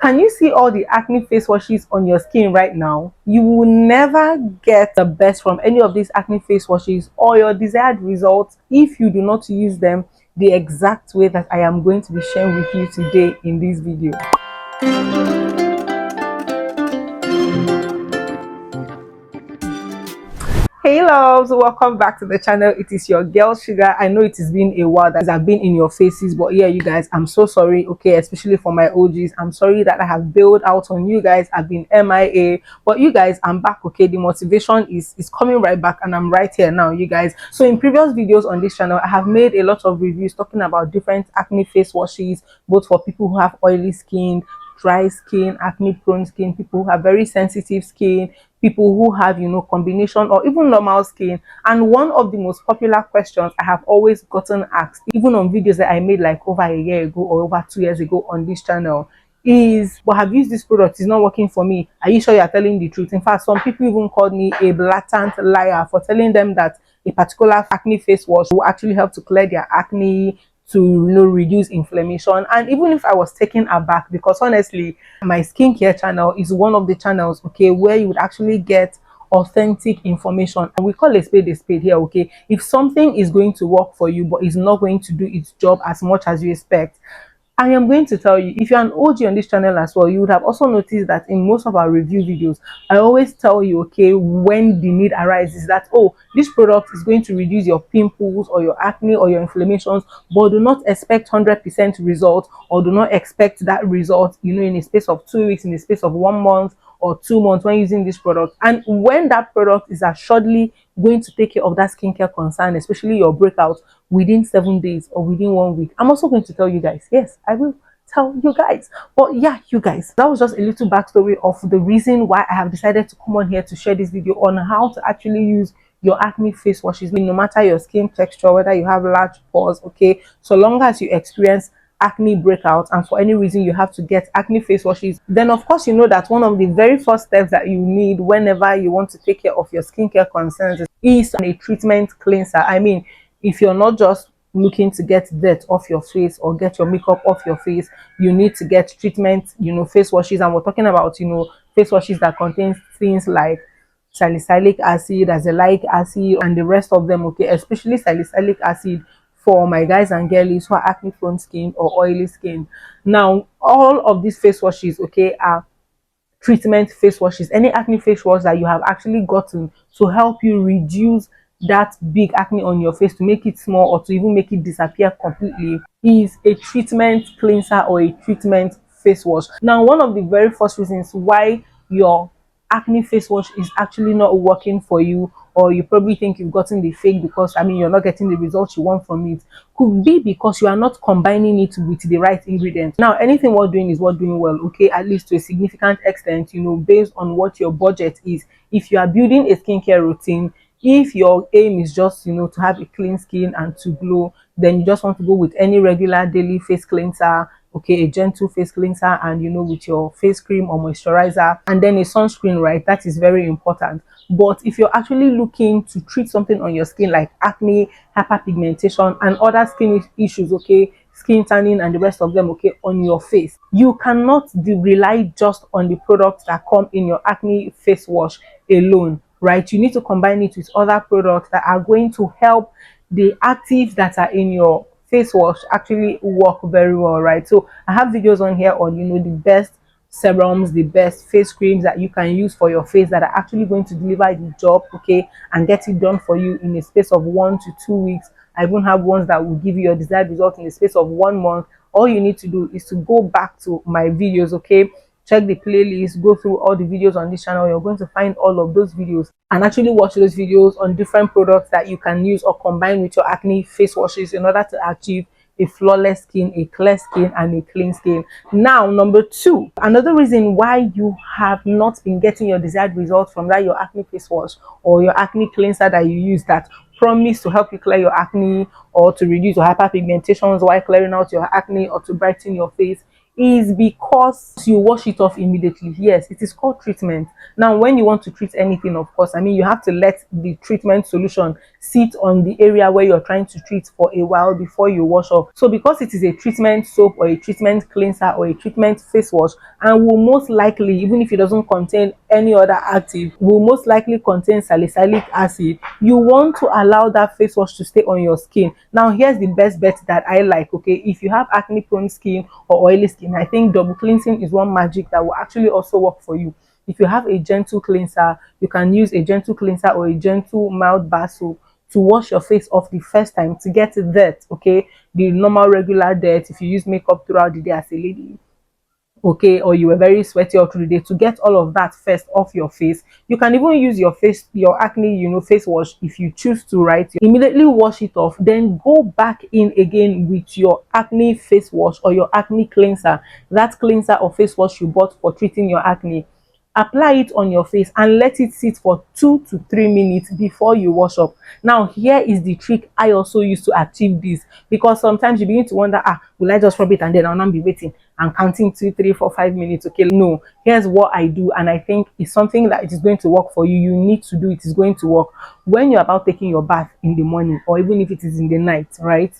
can you see all the acne face washes on your skin right now? You will never get the best from any of these acne face washes or your desired results if you do not use them the exact way that I am going to be sharing with you today in this video. Hey loves, welcome back to the channel. It is your girl Shuga. I know it has been a while that I've been in your faces, but yeah, you guys, I'm so sorry. Okay, especially for my OGs, I'm sorry that I have bailed out on you guys. I've been MIA, but you guys, I'm back. Okay, the motivation is coming right back, and I'm right here now, you guys. So in previous videos on this channel, I have made a lot of reviews talking about different acne face washes, both for people who have oily skin, dry skin, acne prone skin, people who have very sensitive skin, people who have, you know, combination or even normal skin. And one of the most popular questions I have always gotten asked, even on videos that I made like over a year ago or over 2 years ago on this channel, is, well, have used this product, it's not working for me, are you sure you're telling the truth? In fact, some people even called me a blatant liar for telling them that a particular acne face wash will actually help to clear their acne, to, you know, reduce inflammation. And even if I was taken aback, because honestly, my skincare channel is one of the channels, okay, where you would actually get authentic information, and we call a spade here. Okay, if something is going to work for you but is not going to do its job as much as you expect, I am going to tell you. If you're an OG on this channel as well, you would have also noticed that in most of our review videos, I always tell you, okay, when the need arises, that, oh, this product is going to reduce your pimples or your acne or your inflammations, but do not expect 100% result, or do not expect that result, you know, in a space of 2 weeks, in a space of 1 month or 2 months when using this product. And when that product is assuredly going to take care of that skincare concern, especially your breakout, within 7 days or within 1 week, I'm also going to tell you guys. Yes, I will tell you guys. But yeah, you guys, that was just a little backstory of the reason why I have decided to come on here to share this video on how to actually use your acne face washes, no matter your skin texture, whether you have large pores, okay, so long as you experience acne breakout and for any reason you have to get acne face washes, then of course you know that one of the very first steps that you need whenever you want to take care of your skincare concerns is a treatment cleanser. I mean, if you're not just looking to get dirt off your face or get your makeup off your face, you need to get treatment, you know, face washes. And we're talking about, you know, face washes that contain things like salicylic acid, azelaic acid, and the rest of them, okay, especially salicylic acid for my guys and girlies who are acne prone skin or oily skin. Now, all of these face washes, okay, are treatment face washes. Any acne face wash that you have actually gotten to help you reduce that big acne on your face, to make it small or to even make it disappear completely, is a treatment cleanser or a treatment face wash. Now, one of the very first reasons why your acne face wash is actually not working for you, or you probably think you've gotten the fake because, I mean, you're not getting the results you want from it, could be because you are not combining it with the right ingredients. Now, anything we're doing is what doing well, okay, at least to a significant extent, you know, based on what your budget is. If you are building a skincare routine, if your aim is just, you know, to have a clean skin and to glow, then you just want to go with any regular daily face cleanser, okay, a gentle face cleanser, and, you know, with your face cream or moisturizer, and then a sunscreen, right? That is very important. But if you're actually looking to treat something on your skin like acne, hyperpigmentation, and other skin issues, okay, skin tanning and the rest of them, okay, on your face, you cannot rely just on the products that come in your acne face wash alone, right? You need to combine it with other products that are going to help the actives that are in your face wash actually work very well, right? So I have videos on here on, you know, the best serums, the best face creams that you can use for your face that are actually going to deliver the job, okay, and get it done for you in a space of 1 to 2 weeks. I even have ones that will give you your desired result in the space of 1 month. All you need to do is to go back to my videos, okay, check the playlist, go through all the videos on this channel. You're going to find all of those videos and actually watch those videos on different products that you can use or combine with your acne face washes in order to achieve a flawless skin, a clear skin, and a clean skin. Now, number two, another reason why you have not been getting your desired results from that your acne face wash or your acne cleanser that you use that promise to help you clear your acne or to reduce your hyperpigmentations while clearing out your acne or to brighten your face, is because you wash it off immediately. Yes, it is called treatment. Now, when you want to treat anything, of course, I mean, you have to let the treatment solution sit on the area where you're trying to treat for a while before you wash off. So because it is a treatment soap or a treatment cleanser or a treatment face wash, and will most likely, even if it doesn't contain any other active, will most likely contain salicylic acid, you want to allow that face wash to stay on your skin. Now, here's the best bet that I like. Okay, if you have acne prone skin or oily skin, I think double cleansing is one magic that will actually also work for you. If you have a gentle cleanser, you can use a gentle cleanser or a gentle mild bar soap to wash your face off the first time to get dirt, okay, the normal regular dirt. If you use makeup throughout the day as a lady, okay, or you were very sweaty all through the day, to get all of that first off your face. You can even use your acne, face wash if you choose to, right? You immediately wash it off, then go back in again with your acne face wash or your acne cleanser, that cleanser or face wash you bought for treating your acne. Apply it on your face and let it sit for 2 to 3 minutes before you wash up. Now, here is the trick I also use to achieve this, because sometimes you begin to wonder, will I just rub it and then I'll not be waiting and counting 2, 3, 4, 5 minutes? Okay, no, here's what I do, and I think it's something that it is going to work for you. You need to do it. It's going to work when you're about taking your bath in the morning, or even if it is in the night, right?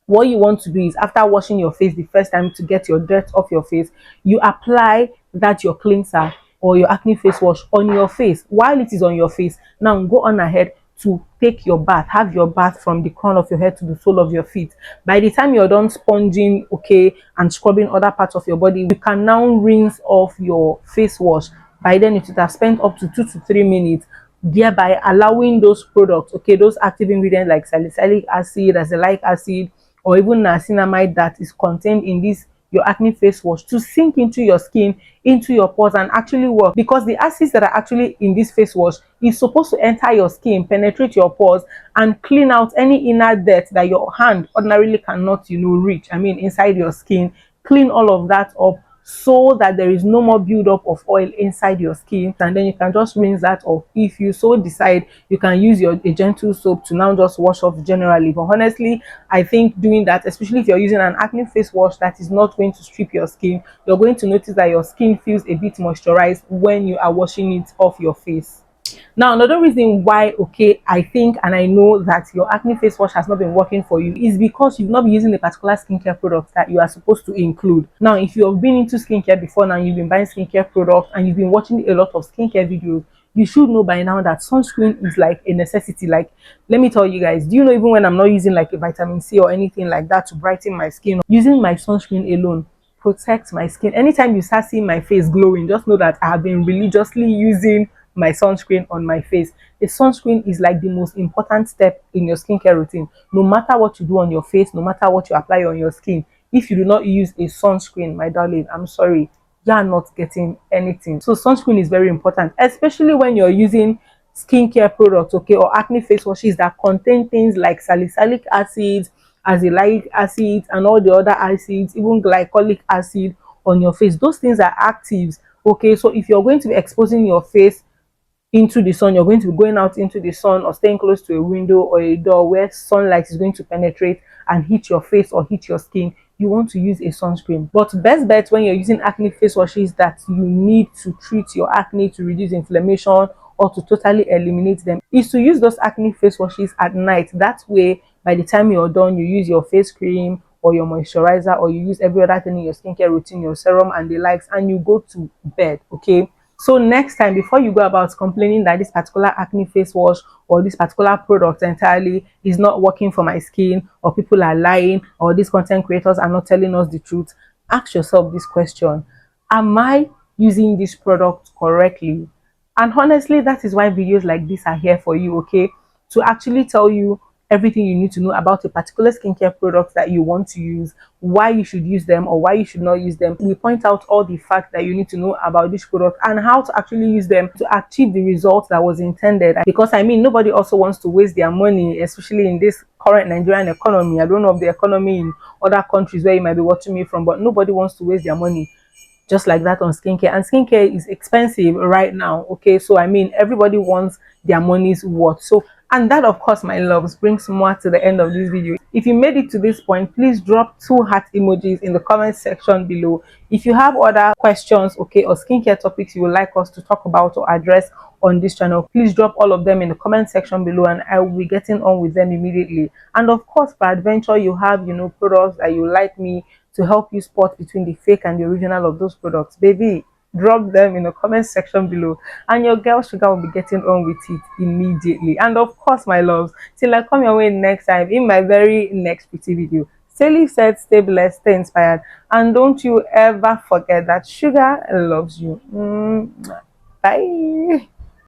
What you want to do is, after washing your face the first time to get your dirt off your face, you apply that your cleanser or your acne face wash on your face. While it is on your face, now go on ahead to take your bath. Have your bath from the crown of your head to the sole of your feet. By the time you're done sponging, okay, and scrubbing other parts of your body, you can now rinse off your face wash. By then it would have spent up to 2 to 3 minutes, thereby allowing those products, okay, those active ingredients like salicylic acid, azelaic acid, or even niacinamide that is contained in this your acne face wash, to sink into your skin, into your pores, and actually work. Because the acids that are actually in this face wash is supposed to enter your skin, penetrate your pores, and clean out any inner dirt that your hand ordinarily cannot, reach. I mean, inside your skin, clean all of that up, so that there is no more buildup of oil inside your skin, and then you can just rinse that off. If you so decide, you can use a gentle soap to now just wash off generally. But honestly, I think doing that, especially if you're using an acne face wash that is not going to strip your skin, you're going to notice that your skin feels a bit moisturized when you are washing it off your face. Now, another reason why, okay, I think and I know that your acne face wash has not been working for you is because you've not been using a particular skincare product that you are supposed to include. Now, if you have been into skincare before now, you've been buying skincare products and you've been watching a lot of skincare videos, you should know by now that sunscreen is like a necessity. Like, let me tell you guys, do you know, even when I'm not using like a vitamin C or anything like that to brighten my skin, using my sunscreen alone protects my skin. Anytime you start seeing my face glowing, just know that I have been religiously using my sunscreen on my face. The sunscreen is like the most important step in your skincare routine. No matter what you do on your face, no matter what you apply on your skin, if you do not use a sunscreen, my darling, I'm sorry, you are not getting anything. So sunscreen is very important, especially when you're using skincare products, okay, or acne face washes that contain things like salicylic acid, azelaic acid, and all the other acids, even glycolic acid on your face. Those things are actives, okay? So if you're going to be exposing your face into the sun, you're going to be going out into the sun or staying close to a window or a door where sunlight is going to penetrate and hit your face or hit your skin, you want to use a sunscreen. But best bet when you're using acne face washes that you need to treat your acne, to reduce inflammation or to totally eliminate them, is to use those acne face washes at night. That way, by the time you're done, you use your face cream or your moisturizer, or you use every other thing in your skincare routine, your serum and the likes, and you go to bed, okay? So next time, before you go about complaining that this particular acne face wash or this particular product entirely is not working for my skin, or people are lying, or these content creators are not telling us the truth, ask yourself this question: am I using this product correctly? And honestly, that is why videos like this are here for you, okay? To actually tell you everything you need to know about a particular skincare product that you want to use, why you should use them or why you should not use them. We point out all the facts that you need to know about this product and how to actually use them to achieve the result that was intended. Because I mean, nobody also wants to waste their money, especially in this current Nigerian economy. I don't know of the economy in other countries where you might be watching me from, but nobody wants to waste their money just like that on skincare. And skincare is expensive right now, okay? So I mean, everybody wants their money's worth. So And that, of course, my loves, brings more to the end of this video. If you made it to this point, please drop two heart emojis in the comment section below. If you have other questions, okay, or skincare topics you would like us to talk about or address on this channel, please drop all of them in the comment section below, and I will be getting on with them immediately. And of course, per adventure, you have, products that you like me to help you spot between the fake and the original of those products, baby, drop them in the comment section below, and your girl Sugar will be getting on with it immediately. And of course, my loves, till I come your way next time in my very next pretty video, stay said, stay blessed, stay inspired, and don't you ever forget that Sugar loves you. Bye.